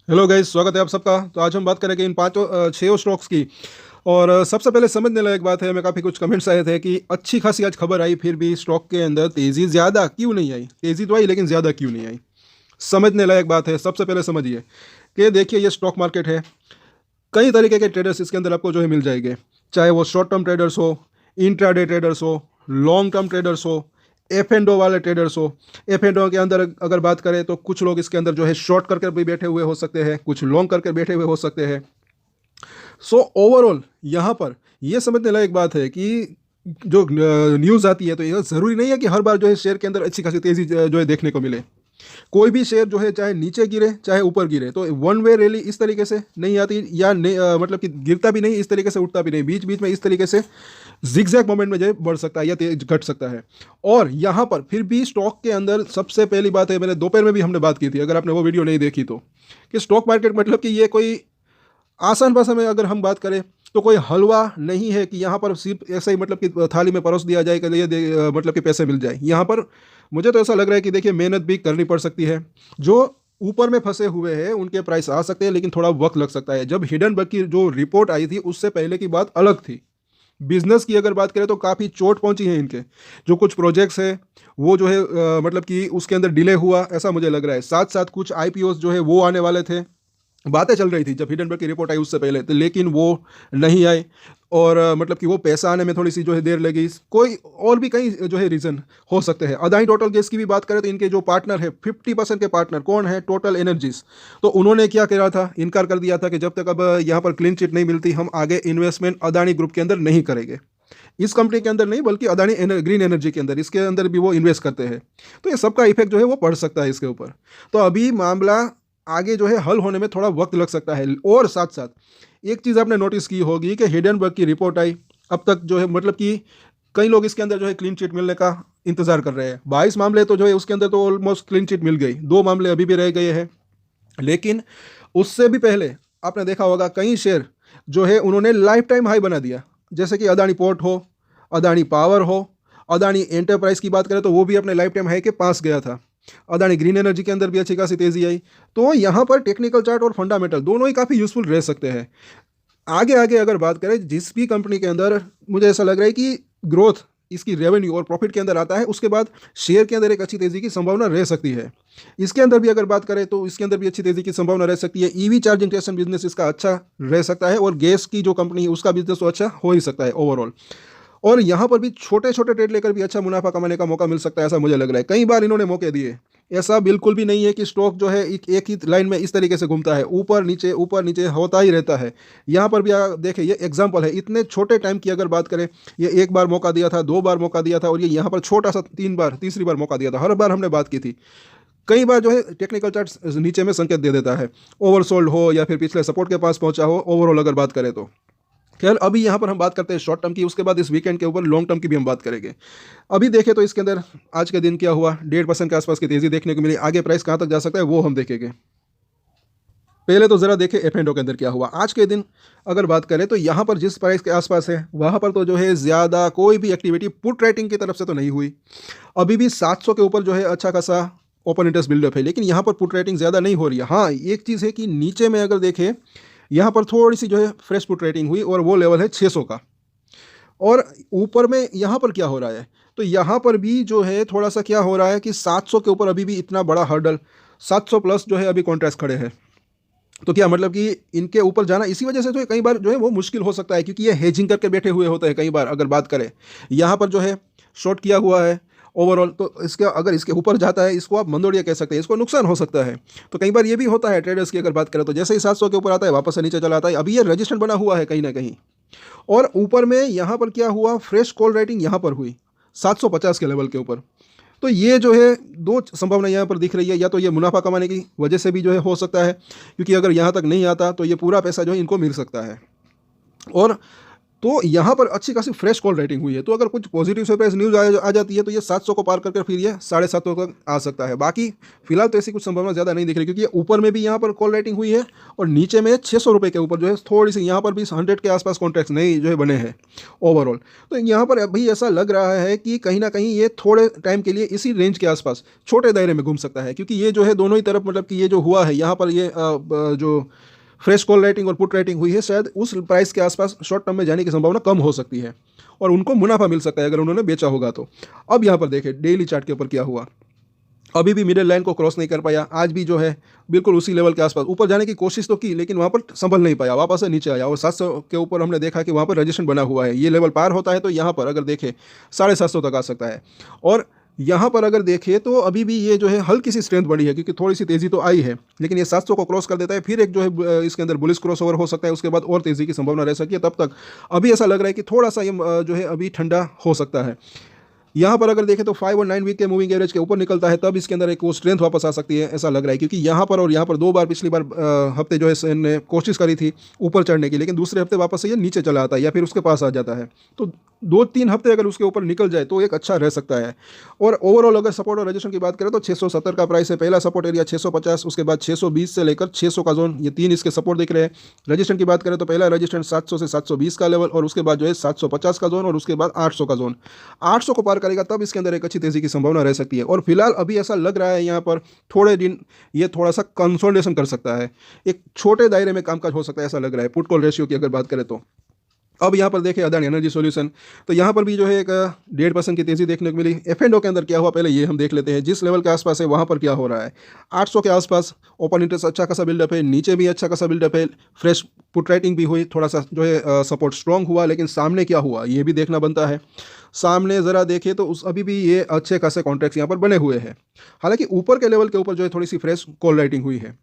Hello guys, स्वागत है आप सबका। तो आज हम बात करेंगे इन पांचों छह स्टॉक्स की। और सबसे पहले समझने लायक बात है, मैं काफ़ी कुछ कमेंट्स आए थे कि अच्छी खासी आज खबर आई, फिर भी स्टॉक के अंदर तेज़ी ज़्यादा क्यों नहीं आई। तेज़ी तो आई लेकिन ज़्यादा क्यों नहीं आई। समझने लायक बात है। सबसे पहले समझिए कि देखिए, ये स्टॉक मार्केट है। कई तरीके के ट्रेडर्स इसके अंदर आपको जो है मिल जाएंगे, चाहे वो शॉर्ट टर्म ट्रेडर्स हो, इंट्राडे ट्रेडर्स हो, लॉन्ग टर्म ट्रेडर्स हो, एफ एंड ओ वाले ट्रेडर्स हो। एफ एंड ओ के अंदर अगर बात करें तो कुछ लोग इसके अंदर जो है शॉर्ट करके भी बैठे हुए हो सकते हैं, कुछ लॉन्ग करके बैठे हुए हो सकते हैं। सो ओवरऑल यहाँ पर ये समझने लायक बात है कि जो न्यूज़ आती है तो यह ज़रूरी नहीं है कि हर बार जो है शेयर के अंदर अच्छी खासी तेज़ी जो है देखने को मिले। कोई भी शेयर जो है चाहे नीचे गिरे चाहे ऊपर गिरे तो वन वे रैली इस तरीके से नहीं आती, या मतलब कि गिरता भी नहीं इस तरीके से, उठता भी नहीं, बीच बीच में इस तरीके से जिगजैग मोमेंट में जो है बढ़ सकता है या तेज घट सकता है। और यहाँ पर फिर भी स्टॉक के अंदर सबसे पहली बात है, मैंने दोपहर में भी हमने बात की थी, अगर आपने वो वीडियो नहीं देखी तो, कि स्टॉक मार्केट मतलब कि ये कोई आसान भाषा में अगर हम बात करें तो कोई हलवा नहीं है कि यहाँ पर सिर्फ ऐसा ही मतलब कि थाली में परोस दिया जाए कि मतलब कि पैसे मिल जाए। यहाँ पर मुझे तो ऐसा लग रहा है कि देखिए, मेहनत भी करनी पड़ सकती है। जो ऊपर में फंसे हुए हैं उनके प्राइस आ सकते हैं लेकिन थोड़ा वक्त लग सकता है। जब हिडनबर्ग की जो रिपोर्ट आई थी उससे पहले की बात अलग थी। बिजनेस की अगर बात करें तो काफ़ी चोट पहुंची है इनके। जो कुछ प्रोजेक्ट्स है वो जो है मतलब कि उसके अंदर डिले हुआ ऐसा मुझे लग रहा है। साथ साथ कुछ आईपीओस जो है वो आने वाले थे, बातें चल रही थी जब हिडनबर्ग की रिपोर्ट आई उससे पहले तो, लेकिन वो नहीं आए। और मतलब कि वो पैसा आने में थोड़ी सी जो है देर लगी। कोई और भी कई जो है रीज़न हो सकते हैं। अदानी टोटल गैस की भी बात करें तो इनके जो पार्टनर है 50% के पार्टनर कौन है, टोटल एनर्जीज। तो उन्होंने क्या करा था, इनकार कर दिया था कि जब तक अब यहाँ पर क्लीन चिट नहीं मिलती हम आगे इन्वेस्टमेंट अदानी ग्रुप के अंदर नहीं करेंगे। इस कंपनी के अंदर नहीं बल्कि अदानी ग्रीन एनर्जी के अंदर, इसके अंदर भी वो इन्वेस्ट करते हैं। तो ये सबका इफेक्ट जो है वो पड़ सकता है इसके ऊपर। तो अभी मामला आगे जो है हल होने में थोड़ा वक्त लग सकता है। और साथ साथ एक चीज़ आपने नोटिस की होगी कि हिडनबर्ग की रिपोर्ट आई, अब तक जो है मतलब कि कई लोग इसके अंदर जो है क्लीन चिट मिलने का इंतजार कर रहे हैं। 22 मामले तो जो है उसके अंदर तो ऑलमोस्ट क्लीन चिट मिल गई, 2 मामले अभी भी रह गए हैं। लेकिन उससे भी पहले आपने देखा होगा कई शेयर जो है उन्होंने लाइफ टाइम हाई बना दिया, जैसे कि अदानी पोर्ट हो, अदानी पावर हो, अदानी एंटरप्राइज की बात करें तो वो भी अपने लाइफ टाइम हाई के पास गया था। अदानी ग्रीन एनर्जी के अंदर भी अच्छी खासी तेजी आई। तो यहाँ पर टेक्निकल चार्ट और फंडामेंटल दोनों ही काफ़ी यूजफुल रह सकते हैं। आगे आगे अगर बात करें जिस भी कंपनी के अंदर, मुझे ऐसा लग रहा है कि ग्रोथ इसकी रेवेन्यू और प्रॉफिट के अंदर आता है उसके बाद शेयर के अंदर एक अच्छी तेजी की संभावना रह सकती है। इसके अंदर भी अगर बात करें तो इसके अंदर भी अच्छी तेजी की संभावना रह सकती है। ईवी चार्जिंग स्टेशन बिजनेस इसका अच्छा रह सकता है, और गैस की जो कंपनी है उसका बिजनेस तो अच्छा हो ही सकता है ओवरऑल। और यहाँ पर भी छोटे छोटे ट्रेड लेकर भी अच्छा मुनाफा कमाने का मौका मिल सकता है, ऐसा मुझे लग रहा है। कई बार इन्होंने मौके दिए। ऐसा बिल्कुल भी नहीं है कि स्टॉक जो है एक ही लाइन में इस तरीके से घूमता है, ऊपर नीचे होता ही रहता है। यहाँ पर भी देखें, ये एग्जाम्पल है। इतने छोटे टाइम की अगर बात करें, ये एक बार मौका दिया था, 2 बार मौका दिया था, और ये यहाँ पर छोटा सा 3 बार, तीसरी बार मौका दिया था। हर बार हमने बात की थी। कई बार जो है टेक्निकल चार्ट नीचे में संकेत दे देता है, ओवरसोल्ड हो या फिर पिछले सपोर्ट के पास पहुंचा हो, ओवरऑल अगर बात करें तो। खैर, अभी यहाँ पर हम बात करते हैं शॉर्ट टर्म की, उसके बाद इस वीकेंड के ऊपर लॉन्ग टर्म की भी हम बात करेंगे। अभी देखें तो इसके अंदर आज के दिन क्या हुआ, 1.5% के आसपास की तेजी देखने को मिली। आगे प्राइस कहाँ तक जा सकता है वो हम देखेंगे। पहले तो ज़रा देखें एफ एंड ओ के अंदर क्या हुआ आज के दिन। अगर बात करें तो यहाँ पर जिस प्राइस के आसपास है वहाँ पर तो जो है ज़्यादा कोई भी एक्टिविटी पुट राइटिंग की तरफ से तो नहीं हुई। अभी भी 700 के ऊपर जो है अच्छा खासा ओपन इंटरेस्ट बिल्डअप है, लेकिन यहाँ पर पुट राइटिंग ज़्यादा नहीं हो रही है। हाँ, एक चीज़ है कि नीचे में अगर देखें यहाँ पर थोड़ी सी जो है फ्रेश पुट रेटिंग हुई, और वो लेवल है 600 का। और ऊपर में यहाँ पर क्या हो रहा है, तो यहाँ पर भी जो है थोड़ा सा क्या हो रहा है कि 700 के ऊपर अभी भी इतना बड़ा हर्डल, 700 प्लस जो है अभी कॉन्ट्रैक्ट खड़े हैं। तो क्या मतलब कि इनके ऊपर जाना इसी वजह से तो कई बार जो है वो मुश्किल हो सकता है, क्योंकि ये हेजिंग करके बैठे हुए होते हैं। कई बार अगर बात करें यहाँ पर जो है शॉर्ट किया हुआ है ओवरऑल, तो इसके अगर इसके ऊपर जाता है इसको आप मंदोड़िया कह सकते हैं, इसको नुकसान हो सकता है। तो कई बार ये भी होता है ट्रेडर्स की अगर बात करें तो, जैसे ही 700 के ऊपर आता है वापस से नीचे चला आता है। अभी ये रजिस्ट्रेशन बना हुआ है कहीं ना कहीं। और ऊपर में यहाँ पर क्या हुआ, फ्रेश कॉल राइटिंग यहाँ पर हुई 750 के लेवल के ऊपर। तो ये जो है दो संभावना यहाँ पर दिख रही है, या तो ये मुनाफा कमाने की वजह से भी जो है हो सकता है, क्योंकि अगर यहाँ तक नहीं आता तो ये पूरा पैसा जो है इनको मिल सकता है। और तो यहाँ पर अच्छी खासी फ्रेश कॉल राइटिंग हुई है। तो अगर कुछ पॉजिटिव सरप्राइज न्यूज़ आ जाती है तो ये 700 को पार करके फिर ये 750 तक आ सकता है। बाकी फिलहाल तो ऐसी कुछ संभावना ज़्यादा नहीं दिख रही, क्योंकि ऊपर में भी यहाँ पर कॉल राइटिंग हुई है और नीचे में 600 रुपये के ऊपर जो है थोड़ी सी यहाँ पर भी 100 के आसपास कॉन्ट्रैक्ट्स नहीं जो है बने हैं ओवरऑल। तो यहाँ पर अभी ऐसा लग रहा है कि कहीं ना कहीं ये थोड़े टाइम के लिए इसी रेंज के आसपास छोटे दायरे में घूम सकता है, क्योंकि ये जो है दोनों ही तरफ मतलब कि ये जो हुआ है यहाँ पर ये जो फ्रेश कॉल राइटिंग और पुट राइटिंग हुई है, शायद उस प्राइस के आसपास शॉर्ट टर्म में जाने की संभावना कम हो सकती है और उनको मुनाफा मिल सकता है अगर उन्होंने बेचा होगा तो। अब यहाँ पर देखें डेली चार्ट के ऊपर क्या हुआ, अभी भी मिडिल लाइन को क्रॉस नहीं कर पाया, आज भी जो है बिल्कुल उसी लेवल के आसपास ऊपर जाने की कोशिश तो की लेकिन वहाँ पर संभल नहीं पाया, वापस से नीचे आया और 700 के ऊपर हमने देखा कि वहाँ पर रजिस्ट्रेशन बना हुआ है। ये लेवल पार होता है तो यहाँ पर अगर देखें 750 तक आ सकता है। और यहाँ पर अगर देखें तो अभी भी ये जो है हल्की सी स्ट्रेंथ बढ़ी है, क्योंकि थोड़ी सी तेज़ी तो आई है, लेकिन ये 700 को क्रॉस कर देता है फिर एक जो है इसके अंदर बुलिश क्रॉस ओवर हो सकता है, उसके बाद और तेज़ी की संभावना रह सकती है। तब तक अभी ऐसा लग रहा है कि थोड़ा सा ये जो है अभी ठंडा हो सकता है। यहाँ पर अगर देखें तो 5 और 9 वीक के मूविंग एवरेज के ऊपर निकलता है तब इसके अंदर एक वो स्ट्रेंथ वापस आ सकती है, ऐसा लग रहा है। क्योंकि यहाँ पर और यहाँ पर दो बार पिछली बार हफ्ते जो है इसने कोशिश करी थी ऊपर चढ़ने की, लेकिन दूसरे हफ्ते वापस से ये नीचे चला आता है या फिर उसके पास आ जाता है। तो 2-3 हफ्ते अगर उसके ऊपर निकल जाए तो एक अच्छा रह सकता है। और ओवरऑल अगर सपोर्ट और रजिस्ट्रेशन की बात करें तो 670 का प्राइस है, पहला सपोर्ट एरिया 650, उसके बाद 620 से लेकर 600 का जोन, ये 3 इसके सपोर्ट दिख रहे हैं। रजिस्ट्रेशन की बात करें तो पहला रजिस्ट्रेशन 700 से 720 का लेवल और उसके बाद जो है 750 का जोन और उसके बाद 800 का जोन। 800 को पार करेगा तब इसके अंदर एक अच्छी तेज़ी की संभावना रह सकती है। और फिलहाल अभी ऐसा लग रहा है यहाँ पर थोड़े दिन ये थोड़ा सा कंसोलिडेशन कर सकता है, एक छोटे दायरे में कामकाज हो सकता है ऐसा लग रहा है पुट कॉल रेशियो की अगर बात करें तो। अब यहाँ पर देखें अदानी एनर्जी सॉल्यूशन, तो यहाँ पर भी जो है एक 1.5% की तेज़ी देखने को मिली। F&O के अंदर क्या हुआ पहले ये हम देख लेते हैं, जिस लेवल के आसपास है वहाँ पर क्या हो रहा है। 800 के आसपास ओपन इंटरेस्ट अच्छा खासा बिल्डअप है, नीचे भी अच्छा खासा बिल्डअप है, फ्रेश पुट राइटिंग भी हुई, थोड़ा सा जो है सपोर्ट स्ट्रॉन्ग हुआ, लेकिन सामने क्या हुआ ये भी देखना बनता है। सामने ज़रा देखें तो उस अभी भी ये अच्छे खासे कॉन्ट्रैक्ट्स यहाँ पर बने हुए हैं, हालांकि ऊपर के लेवल के ऊपर जो है थोड़ी सी फ्रेश कॉल राइटिंग हुई है।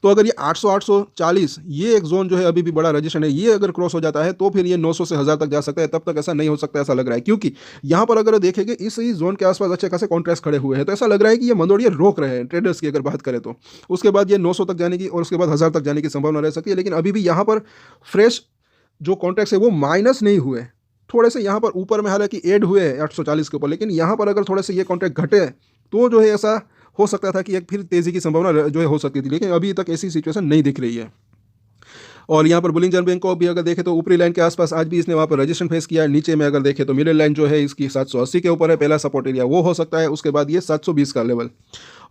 तो अगर ये 800 840 ये एक जोन जो है अभी भी बड़ा रजिस्ट्रेशन है, ये अगर क्रॉस हो जाता है तो फिर ये 900 से 1000 तक जा सकता है। तब तक ऐसा नहीं हो सकता ऐसा लग रहा है, क्योंकि यहाँ पर अगर देखेंगे इस जोन के आसपास अच्छे खासे कॉन्ट्रैक्ट्स खड़े हुए हैं, तो ऐसा लग रहा है कि ये मंदोड़िए रोक रहे हैं ट्रेडर्स की अगर बात करें तो। उसके बाद ये 900 तक जाने की और उसके बाद 1000 तक जाने की संभावना रह सकती है। लेकिन अभी भी यहाँ पर फ्रेश जो कॉन्ट्रैक्ट्स है वो माइनस नहीं हुए, थोड़े से यहाँ पर ऊपर में हालांकि ऐड हुए 840 के ऊपर, लेकिन यहाँ पर अगर थोड़े से ये कॉन्ट्रैक्ट घटे तो जो है ऐसा हो सकता था कि एक फिर तेज़ी की संभावना जो है हो सकती थी, लेकिन अभी तक ऐसी सिचुएशन नहीं दिख रही है। और यहाँ पर बुलिंजर बैंक को भी अगर देखें तो ऊपरी लाइन के आसपास आज भी इसने वहाँ पर रजिस्ट्रेशन फेस किया है। नीचे में अगर देखें तो मिडिल लाइन जो है इसकी 780 के ऊपर है, पहला सपोर्ट एरिया वो हो सकता है, उसके बाद ये 720 का लेवल।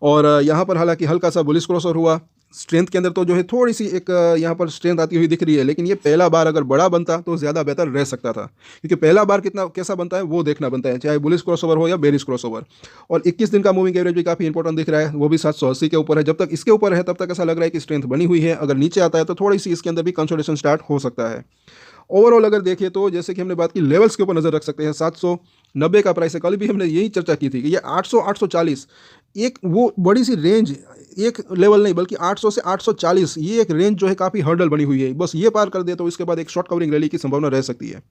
और यहाँ पर हालांकि हल्का सा बुलिश क्रॉसर हुआ, स्ट्रेंथ के अंदर तो जो है थोड़ी सी एक यहाँ पर स्ट्रेंथ आती हुई दिख रही है, लेकिन ये पहला बार अगर बड़ा बनता तो ज़्यादा बेहतर रह सकता था, क्योंकि पहला बार कितना कैसा बनता है वो देखना बनता है, चाहे बुलिश क्रॉसओवर हो या बेरिश क्रॉसओवर। और 21 दिन का मूविंग एवरेज भी काफ़ी इंपॉर्टेंट दिख रहा है, वो भी 780 के ऊपर है। जब तक इसके ऊपर है तब तक ऐसा लग रहा है कि स्ट्रेंथ बनी हुई है, अगर नीचे आता है तो थोड़ी सी इसके अंदर भी कंसोलिडेशन स्टार्ट हो सकता है। ओवरऑल अगर देखें तो जैसे कि हमने बात की लेवल्स के ऊपर नज़र रख सकते हैं। 790 का प्राइस है, कल भी हमने यही चर्चा की थी कि ये 800 840 एक वो बड़ी सी रेंज, एक लेवल नहीं बल्कि 800 से 840 ये एक रेंज जो है काफ़ी हर्डल बनी हुई है। बस ये पार कर दे तो इसके बाद एक शॉर्ट कवरिंग रैली की संभावना रह सकती है।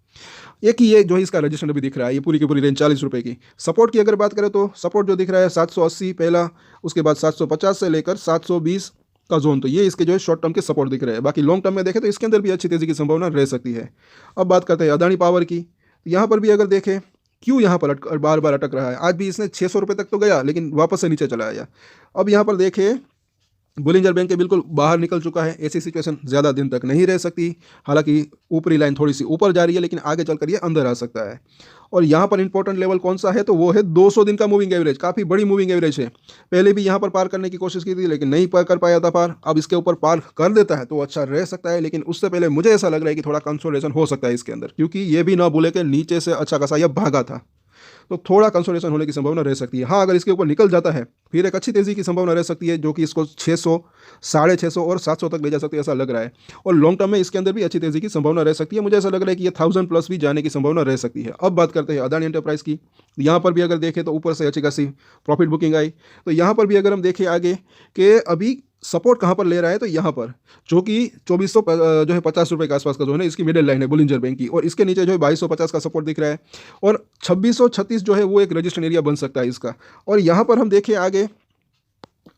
एक ही ये जो है इसका रजिस्ट्रेशन भी दिख रहा है, ये पूरी की पूरी रेंज 40 रुपये की। सपोर्ट की अगर बात करें तो सपोर्ट जो दिख रहा है 780 पहला, उसके बाद 750 से लेकर 720 का जोन, तो ये इसके जो है शॉर्ट टर्म के सपोर्ट दिख रहे हैं। बाकी लॉन्ग टर्म में देखें तो इसके अंदर भी अच्छी तेज़ी की संभावना रह सकती है। अब बात करते हैं अदानी पावर की, यहाँ पर भी अगर देखें क्यों यहाँ पर बार बार अटक रहा है। आज भी इसने 600 रुपये तक तो गया लेकिन वापस से नीचे चला आया। अब यहाँ पर देखें बुलिंजर बैंक के बिल्कुल बाहर निकल चुका है, ऐसी सिचुएशन ज़्यादा दिन तक नहीं रह सकती। हालांकि ऊपरी लाइन थोड़ी सी ऊपर जा रही है, लेकिन आगे चलकर ये अंदर आ सकता है। और यहाँ पर इंपॉर्टेंट लेवल कौन सा है तो वो है 200 दिन का मूविंग एवरेज, काफ़ी बड़ी मूविंग एवरेज है। पहले भी यहाँ पर पार करने की कोशिश की थी लेकिन नहीं पार कर पाया था पार, अब इसके ऊपर पार कर देता है तो अच्छा रह सकता है। लेकिन उससे पहले मुझे ऐसा लग रहा है कि थोड़ा कंसोलिडेशन हो सकता है इसके अंदर, क्योंकि ये भी ना भूले कि नीचे से अच्छा खासा यह भागा था, तो थोड़ा कंसोलिडेशन होने की संभावना रह सकती है। हाँ, अगर इसके ऊपर निकल जाता है फिर एक अच्छी तेज़ी की संभावना रह सकती है, जो कि इसको 600 650 और 700 तक ले जा सकती है ऐसा लग रहा है। और लॉन्ग टर्म में इसके अंदर भी अच्छी तेज़ी की संभावना रह सकती है। मुझे ऐसा लग रहा है कि ये 1000 प्लस भी जाने की संभावना रह सकती है। अब बात करते हैं अदानी एंटरप्राइज की। यहाँ पर भी अगर देखें तो ऊपर से अच्छी खासी प्रॉफिट बुकिंग आई, तो यहाँ पर भी अगर हम देखें आगे कि अभी सपोर्ट कहाँ पर ले रहा है तो यहाँ पर जो कि 2400 जो है 50 रुपये के आसपास का जो है ना इसकी मिडिल लाइन है बुलिंजर बैंक की, और इसके नीचे जो है 2250 का सपोर्ट दिख रहा है और 2636 जो है वो एक रजिस्ट्रेशन एरिया बन सकता है इसका। और यहाँ पर हम देखें आगे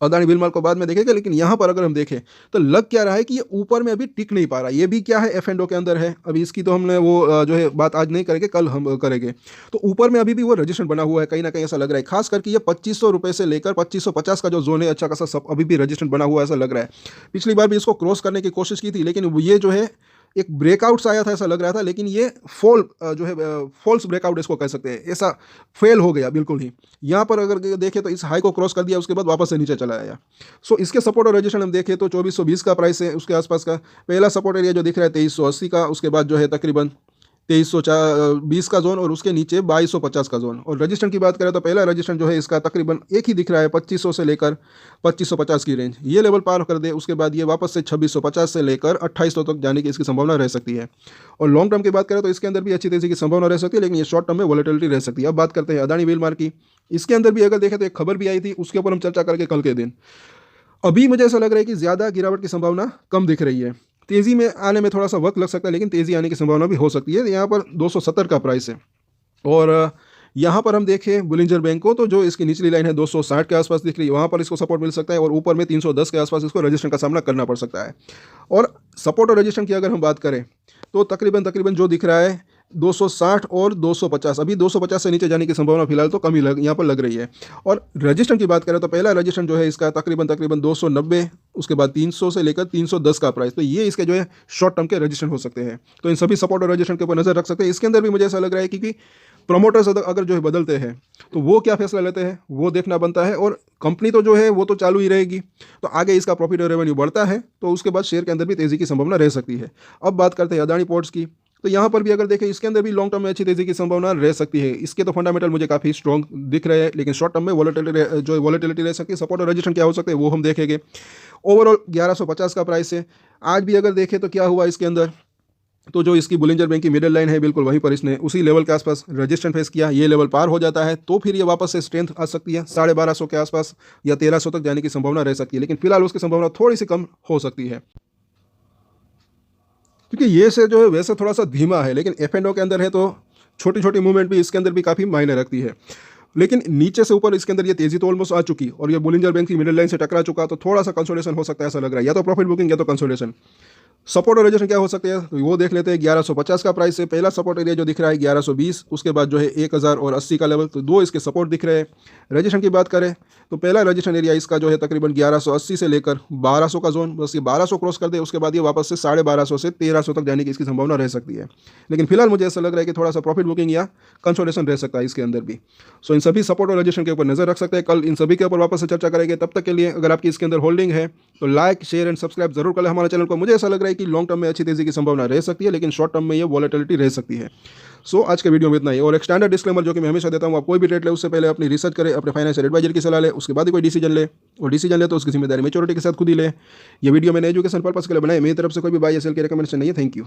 अदानी विलमार को बाद में देखेंगे, लेकिन यहाँ पर अगर हम देखें तो लग क्या रहा है कि ये ऊपर में अभी टिक नहीं पा रहा। ये भी क्या है, एफ एंड ओ के अंदर है। अभी इसकी तो हमने वो जो है बात आज नहीं करेंगे, कल हम करेंगे। तो ऊपर में अभी भी वो रजिस्ट्रेशन बना हुआ है, कहीं ना कहीं ऐसा लग रहा है। खास करके ये 2500 रुपये से लेकर 2550 का जो जोन है, अच्छा खासा सब अभी भी रजिस्ट्रेशन बना हुआ है, ऐसा लग रहा है। पिछली बार भी इसको क्रॉस करने की कोशिश की थी, लेकिन ये जो है एक ब्रेकआउट आया था ऐसा लग रहा था, लेकिन ये फॉल जो है फॉल्स ब्रेकआउट इसको कह सकते हैं, ऐसा फेल हो गया बिल्कुल ही। यहाँ पर अगर देखें तो इस हाई को क्रॉस कर दिया, उसके बाद वापस से नीचे चला आया। सो इसके सपोर्ट और रजिस्ट्रेशन हम देखें तो 2420 का प्राइस है, उसके आसपास का पहला सपोर्ट एरिया जो दिख रहा है 2380 का, उसके बाद जो है तकरीबन 2320 का जोन, और उसके नीचे 2250 का जोन। और रजिस्ट्रेशन की बात करें तो पहला रजिस्ट्रेशन जो है इसका तकरीबन एक ही दिख रहा है, 2500 से लेकर 2550 की रेंज। ये लेवल पार कर दे, उसके बाद ये वापस से 2650 से लेकर 2800 तक जाने की इसकी संभावना रह सकती है। और लॉन्ग टर्म की बात करें तो इसके अंदर भी अच्छी तेजी की संभावना रह सकती है, लेकिन ये शॉर्ट टर्म में वॉलेटिलिटी रह सकती है। अब बात करते हैं अदानी विलमार की। इसके अंदर भी अगर देखें तो एक खबर भी आई थी, उसके ऊपर हम चर्चा करके कल के दिन। अभी मुझे ऐसा लग रहा है कि ज़्यादा गिरावट की संभावना कम दिख रही है। तेज़ी में आने में थोड़ा सा वक्त लग सकता है, लेकिन तेज़ी आने की संभावना भी हो सकती है। यहाँ पर 270 का प्राइस है। और यहाँ पर हम देखें बुलिंजर बैंक को, तो जो इसकी निचली लाइन है 260 के आसपास दिख रही है, वहाँ पर इसको सपोर्ट मिल सकता है। और ऊपर में 310 के आसपास इसको रजिस्ट्रेशन का सामना करना पड़ सकता है। और सपोर्ट और रजिस्ट्रेशन की अगर हम बात करें तो तकरीबन जो दिख रहा है 260 और 250। अभी 250 से नीचे जाने की संभावना फिलहाल तो कम ही यहाँ पर लग रही है। और रजिस्ट्रेशन की बात करें तो पहला रजिस्ट्रेशन जो है इसका तकरीबन 290, उसके बाद 300 से लेकर 310 का प्राइस। तो ये इसके जो है शॉर्ट टर्म के रजिस्ट्रेशन हो सकते हैं। तो इन सभी सपोर्ट और रजिस्ट्रेशन के ऊपर नजर रख सकते हैं। इसके अंदर भी मुझे ऐसा लग रहा है कि प्रमोटर्स अगर जो है बदलते हैं तो वो क्या फैसला लेते हैं वो देखना बनता है। और कंपनी तो जो है वो तो चालू ही रहेगी, तो आगे इसका प्रॉफिट और रेवेन्यू बढ़ता है तो उसके बाद शेयर के अंदर भी तेजी की संभावना रह सकती है। अब बात करते हैं अदानी पोर्ट्स की। तो यहाँ पर भी अगर देखें इसके अंदर भी लॉन्ग टर्म में अच्छी तेजी की संभावना रह सकती है। इसके तो फंडामेंटल मुझे काफ़ी स्ट्रॉन्ग दिख रहे हैं, लेकिन शॉर्ट टर्म में वॉलेटिलिटी रह सकती है। सपोर्ट और रजिस्ट्रेशन क्या हो सकते हैं वो हम देखेंगे। ओवरऑल 1150 का प्राइस है। आज भी अगर देखें तो क्या हुआ इसके अंदर, तो जो इसकी बुलिंजर बैंक की मिडिल लाइन है बिल्कुल वहीं पर इसने उसी लेवल के आसपास रजिस्ट्रेशन फेस किया। ये लेवल पार हो जाता है तो फिर ये वापस से स्ट्रेंथ आ सकती है, 1250 के आसपास या 1300 तक जाने की संभावना रह सकती है। लेकिन फिलहाल उसकी संभावना थोड़ी सी कम हो सकती है, क्योंकि ये से जो है वैसे थोड़ा सा धीमा है, लेकिन एफ एंड ओ के अंदर है तो छोटी छोटी मूवमेंट भी इसके अंदर भी काफ़ी मायने रखती है। लेकिन नीचे से ऊपर इसके अंदर ये तेजी तो ऑलमोस्ट आ चुकी, और ये बुलिंजर बैंक की मिडिल लाइन से टकरा चुका, तो थोड़ा सा कंसोलिडेशन हो सकता है ऐसा लग रहा है, या तो प्रॉफिट बुकिंग या तो कंसोलिडेशन। सपोर्ट और रजिस्ट्रेशन क्या हो सकते हैं तो वो देख लेते हैं। 1150 का प्राइस है। पहला सपोर्ट एरिया जो दिख रहा है 1120, उसके बाद जो है 1080 का लेवल, तो दो इसके सपोर्ट दिख रहे हैं। रजिस्ट्रेशन की बात करें तो पहला रजिस्ट्रेशन एरिया इसका जो है तकरीबन 1180 से लेकर 1200 का जोन, बस ये 1200 क्रॉस कर दे उसके बाद ये वापस से 1250 से 1300 तक जाने की इसकी संभावना रह सकती है। लेकिन फिलहाल मुझे ऐसा लग रहा है कि थोड़ा सा प्रॉफिट बुकिंग या कंसोलिडेशन रह सकता है इसके अंदर भी। सो इन सभी सपोर्ट और रजिस्ट्रेशन के ऊपर नजर रख सकते हैं। कल इन सभी के ऊपर वापस से चर्चा करेंगे। तब तक के लिए अगर आपकी इसके अंदर होल्डिंग है तो लाइक शेयर एंड सब्सक्राइब जरूर करें हमारे चैनल को। मुझे ऐसा लग रहा है कि लॉन्ग टर्म में अच्छी तेजी की संभावना रह सकती है, लेकिन शॉर्ट टर्म में ये वॉलेटिलिटी रह सकती है। सो आज के वीडियो में इतना ही। और एक स्टैंडर्ड डिस्क्लेमर जो कि मैं हमेशा देता हूँ, आप कोई भी ट्रेड ले उससे पहले अपनी रिसर्च करें, अपने फाइनेंशियल एडवाइजर की सलाह ले, उसके बाद ही कोई डिसीजन ले। और डिसीजन ले तो उसकी जिम्मेदारी मैच्योरिटी के साथ खुद ही ले। ये वीडियो मैंने एजुकेशन पर्पस के लिए बनाई, मेरी तरफ से कोई भी बाय या सेल की रिकमेंडेशन नहीं है। Thank you.